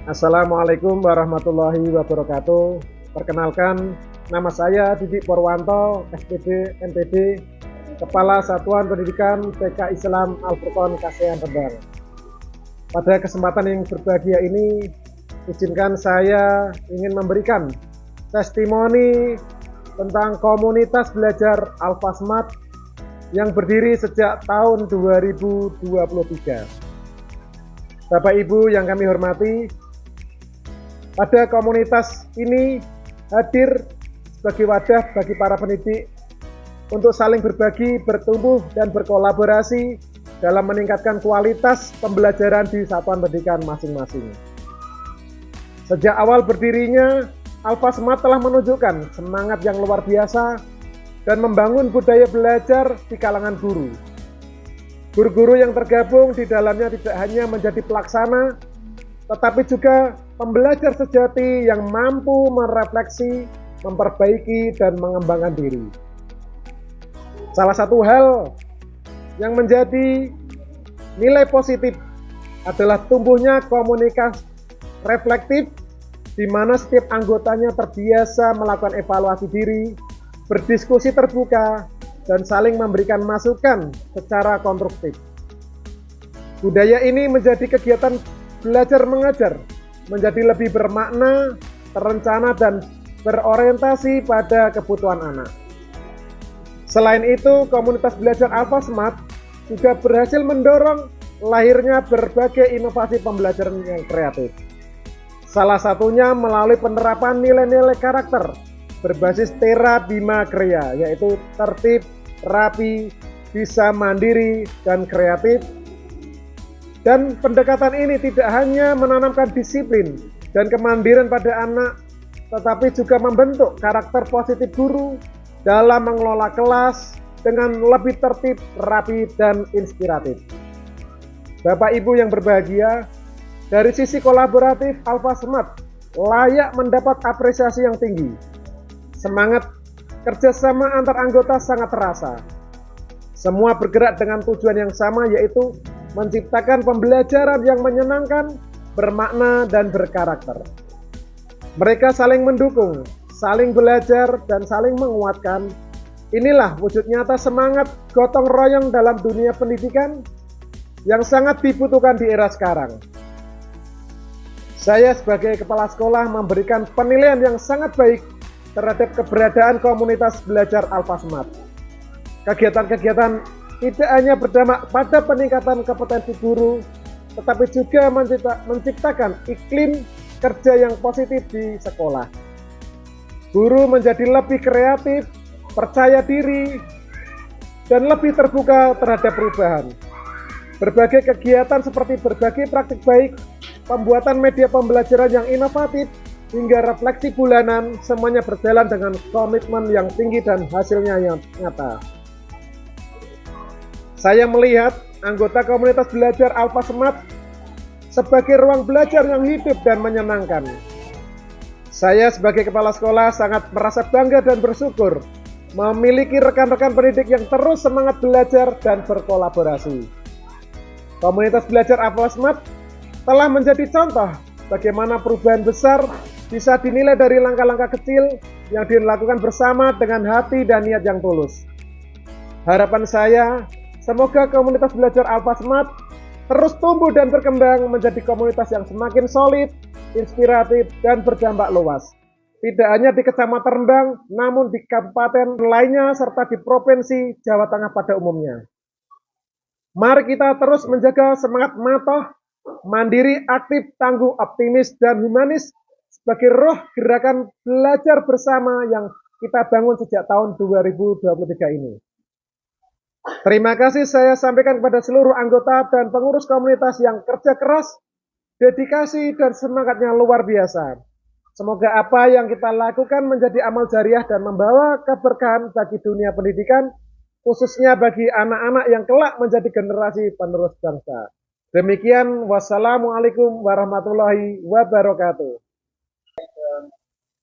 Assalamualaikum warahmatullahi wabarakatuh. Perkenalkan, nama saya Didik Purwanto, SPD MPD, Kepala Satuan Pendidikan TK Islam Al-Furqon Kasehan Rembang. Pada kesempatan yang berbahagia ini, izinkan saya ingin memberikan testimoni tentang komunitas belajar Al-Fasmat yang berdiri sejak tahun 2023. Bapak Ibu yang kami hormati, pada komunitas ini hadir sebagai wadah bagi para pendidik untuk saling berbagi, bertumbuh, dan berkolaborasi dalam meningkatkan kualitas pembelajaran di satuan pendidikan masing-masing. Sejak awal berdirinya, Al-Fasmat telah menunjukkan semangat yang luar biasa dan membangun budaya belajar di kalangan guru. Guru-guru yang tergabung di dalamnya tidak hanya menjadi pelaksana, tetapi juga pembelajar sejati yang mampu merefleksi, memperbaiki, dan mengembangkan diri. Salah satu hal yang menjadi nilai positif adalah tumbuhnya komunikasi reflektif, di mana setiap anggotanya terbiasa melakukan evaluasi diri, berdiskusi terbuka, dan saling memberikan masukan secara konstruktif. Budaya ini menjadi kegiatan belajar mengajar menjadi lebih bermakna, terencana, dan berorientasi pada kebutuhan anak. Selain itu, komunitas belajar Al-Fasmat juga berhasil mendorong lahirnya berbagai inovasi pembelajaran yang kreatif. Salah satunya melalui penerapan nilai-nilai karakter berbasis Tera Bima Kriya, yaitu tertib, rapi, bisa mandiri, dan kreatif. Dan pendekatan ini tidak hanya menanamkan disiplin dan kemandirian pada anak, tetapi juga membentuk karakter positif guru dalam mengelola kelas dengan lebih tertib, rapi, dan inspiratif. Bapak Ibu yang berbahagia, dari sisi kolaboratif, Al-Fasmat layak mendapat apresiasi yang tinggi. Semangat kerjasama antar anggota sangat terasa. Semua bergerak dengan tujuan yang sama, yaitu menciptakan pembelajaran yang menyenangkan, bermakna, dan berkarakter. Mereka saling mendukung, saling belajar, dan saling menguatkan. Inilah wujud nyata semangat gotong royong dalam dunia pendidikan yang sangat dibutuhkan di era sekarang. Saya sebagai kepala sekolah memberikan penilaian yang sangat baik terhadap keberadaan komunitas belajar Al-Fasmat. Kegiatan-kegiatan tidak hanya berdampak pada peningkatan kompetensi guru, tetapi juga menciptakan iklim kerja yang positif di sekolah. Guru menjadi lebih kreatif, percaya diri, dan lebih terbuka terhadap perubahan. Berbagai kegiatan seperti berbagi praktik baik, pembuatan media pembelajaran yang inovatif, hingga refleksi bulanan, semuanya berjalan dengan komitmen yang tinggi dan hasilnya yang nyata. Saya melihat anggota komunitas belajar Al-Fasmat sebagai ruang belajar yang hidup dan menyenangkan. Saya sebagai kepala sekolah sangat merasa bangga dan bersyukur memiliki rekan-rekan pendidik yang terus semangat belajar dan berkolaborasi. Komunitas belajar Al-Fasmat telah menjadi contoh bagaimana perubahan besar bisa dinilai dari langkah-langkah kecil yang dilakukan bersama dengan hati dan niat yang tulus. Harapan saya, semoga komunitas belajar Al-Fasmat terus tumbuh dan berkembang menjadi komunitas yang semakin solid, inspiratif, dan berdampak luas. Tidak hanya di Kecamatan Rembang, namun di kabupaten lainnya serta di Provinsi Jawa Tengah pada umumnya. Mari kita terus menjaga semangat matoh, mandiri, aktif, tangguh, optimis, dan humanis sebagai roh gerakan belajar bersama yang kita bangun sejak tahun 2023 ini. Terima kasih saya sampaikan kepada seluruh anggota dan pengurus komunitas yang kerja keras, dedikasi, dan semangatnya luar biasa. Semoga apa yang kita lakukan menjadi amal jariah dan membawa keberkahan bagi dunia pendidikan, khususnya bagi anak-anak yang kelak menjadi generasi penerus bangsa. Demikian, wassalamualaikum warahmatullahi wabarakatuh.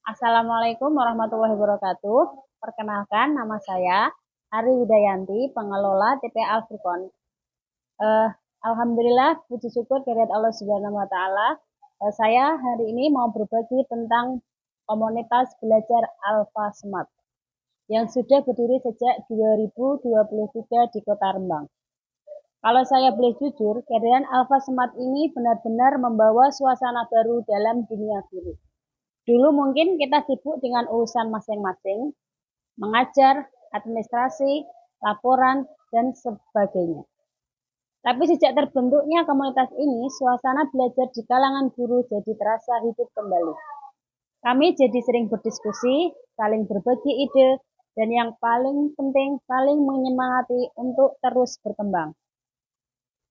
Assalamualaikum warahmatullahi wabarakatuh. Perkenalkan, nama saya Ari Widayanti, pengelola TPA Al-Furqon. Alhamdulillah, puji syukur kehadirat Allah Subhanahu wa taala. Saya hari ini mau berbagi tentang komunitas belajar Alfa Smart yang sudah berdiri sejak 2023 di Kota Rembang. Kalau saya boleh jujur, kehadiran Alfa Smart ini benar-benar membawa suasana baru dalam dunia guru. Dulu mungkin kita sibuk dengan urusan masing-masing, mengajar, administrasi, laporan, dan sebagainya. Tapi sejak terbentuknya komunitas ini, suasana belajar di kalangan guru jadi terasa hidup kembali. Kami jadi sering berdiskusi, saling berbagi ide, dan yang paling penting saling menyemangati untuk terus berkembang.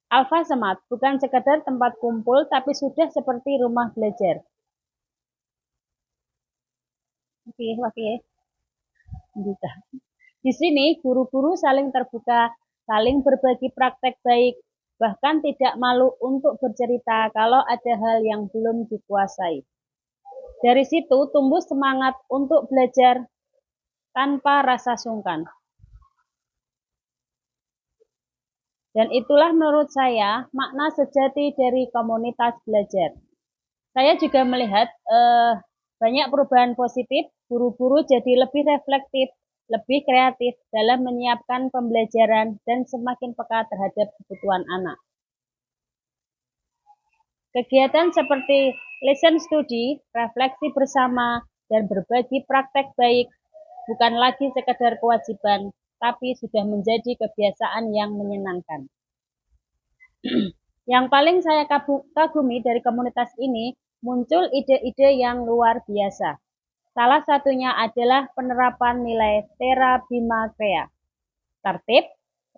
Alfa Smart bukan sekadar tempat kumpul, tapi sudah seperti rumah belajar. Oke. Di sini guru-guru saling terbuka, saling berbagi praktek baik, bahkan tidak malu untuk bercerita kalau ada hal yang belum dikuasai. Dari situ tumbuh semangat untuk belajar tanpa rasa sungkan. Dan itulah menurut saya makna sejati dari komunitas belajar. Saya juga melihat banyak perubahan positif, guru-guru jadi lebih reflektif, lebih kreatif dalam menyiapkan pembelajaran dan semakin peka terhadap kebutuhan anak. Kegiatan seperti lesson study, refleksi bersama, dan berbagi praktek baik bukan lagi sekedar kewajiban, tapi sudah menjadi kebiasaan yang menyenangkan. Yang paling saya kagumi dari komunitas ini, muncul ide-ide yang luar biasa. Salah satunya adalah penerapan nilai Tera Bima Krea. Tertib,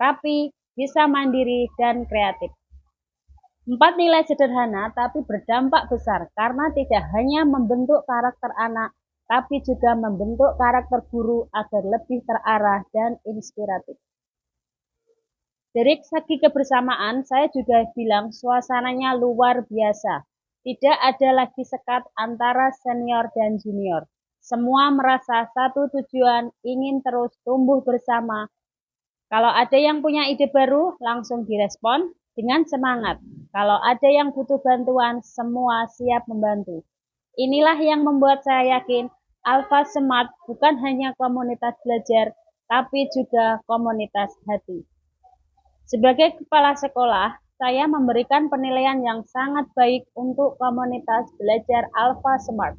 rapi, bisa mandiri, dan kreatif. 4 nilai sederhana tapi berdampak besar karena tidak hanya membentuk karakter anak, tapi juga membentuk karakter guru agar lebih terarah dan inspiratif. Dari segi kebersamaan, saya juga bilang suasananya luar biasa. Tidak ada lagi sekat antara senior dan junior. Semua merasa satu tujuan, ingin terus tumbuh bersama. Kalau ada yang punya ide baru, langsung direspon dengan semangat. Kalau ada yang butuh bantuan, semua siap membantu. Inilah yang membuat saya yakin Alfa Smart bukan hanya komunitas belajar, tapi juga komunitas hati. Sebagai kepala sekolah, saya memberikan penilaian yang sangat baik untuk komunitas belajar Alfa Smart.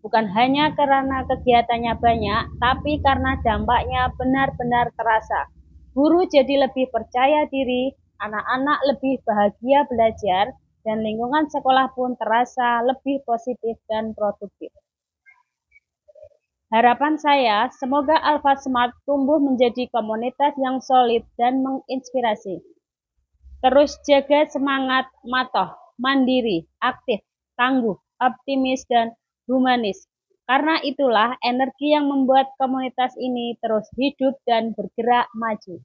Bukan hanya karena kegiatannya banyak, tapi karena dampaknya benar-benar terasa. Guru jadi lebih percaya diri, anak-anak lebih bahagia belajar, dan lingkungan sekolah pun terasa lebih positif dan produktif. Harapan saya, semoga Alfa Smart tumbuh menjadi komunitas yang solid dan menginspirasi. Terus jaga semangat matoh, mandiri, aktif, tangguh, optimis, dan humanis. Karena itulah energi yang membuat komunitas ini terus hidup dan bergerak maju.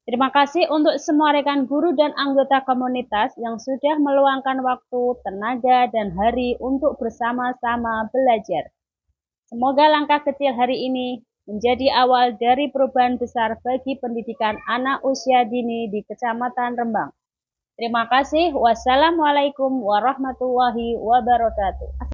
Terima kasih untuk semua rekan guru dan anggota komunitas yang sudah meluangkan waktu, tenaga, dan hari untuk bersama-sama belajar. Semoga langkah kecil hari ini menjadi awal dari perubahan besar bagi pendidikan anak usia dini di Kecamatan Rembang. Terima kasih. Wassalamualaikum warahmatullahi wabarakatuh.